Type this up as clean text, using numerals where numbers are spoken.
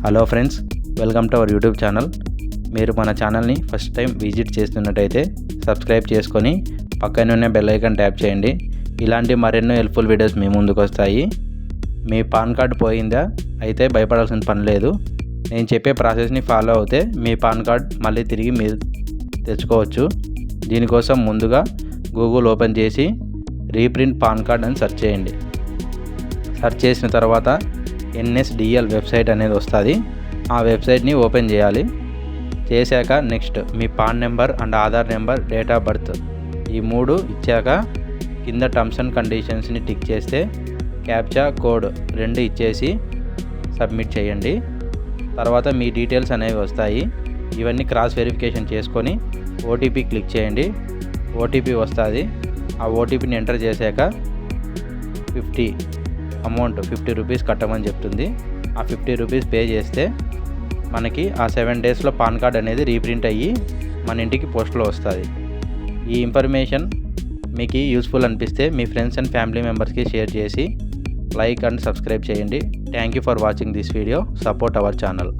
Hello friends, welcome to our YouTube channel. మీరు మన ఛానల్ని ఫస్ట్ టైం విజిట్ చేస్తున్నట్టయితే సబ్స్క్రైబ్ చేసుకొని పక్కనే ఉన్న బెల్ ఐకాన్ ట్యాప్ చేయండి. ఇలాంటి మరెన్నో హెల్ప్ఫుల్ వీడియోస్ మీ ముందుకు వస్తాయి. మీ పాన్ కార్డ్ పోయిందా? అయితే భయపడాల్సిన పని లేదు. నేను చెప్పే ప్రాసెస్ని ఫాలో అవుతే మీ పాన్ కార్డ్ మళ్ళీ తిరిగి మీరు తెచ్చుకోవచ్చు. దీనికోసం ముందుగా గూగుల్ ఓపెన్ చేసి రీప్రింట్ పాన్ కార్డ్ అని సెర్చ్ చేయండి. సెర్చ్ చేసిన తర్వాత NSDL వెబ్సైట్ అనేది వస్తుంది. ఆ వెబ్సైట్ని ఓపెన్ చేయాలి. చేశాక next me pan number and Aadhaar number, date of birth ఈ 3 ఇచ్చాక కింద టర్మ్స్ అండ్ కండిషన్స్ని టిక్ చేస్తే క్యాప్చా కోడ్ 2 ఇచ్చేసి సబ్మిట్ చేయండి. తర్వాత మీ డీటెయిల్స్ అనేవి వస్తాయి. ఇవన్నీ క్రాస్ వెరిఫికేషన్ చేసుకొని ఓటీపీ క్లిక్ చేయండి. ఓటీపీ వస్తుంది. ఆ ఓటీపీని ఎంటర్ చేశాక 50 రూపీస్ కట్టమని చెప్తుంది. ఆ 50 రూపీస్ పే చేస్తే మనకి ఆ 7 డేస్లో పాన్ కార్డ్ అనేది రీప్రింట్ అయ్యి మన ఇంటికి పోస్ట్లో వస్తుంది. ఈ ఇన్ఫర్మేషన్ మీకు యూస్ఫుల్ అనిపిస్తే మీ ఫ్రెండ్స్ అండ్ ఫ్యామిలీ మెంబర్స్కి షేర్ చేసి లైక్ అండ్ సబ్స్క్రైబ్ చేయండి. Thank you for watching this video. Support our channel.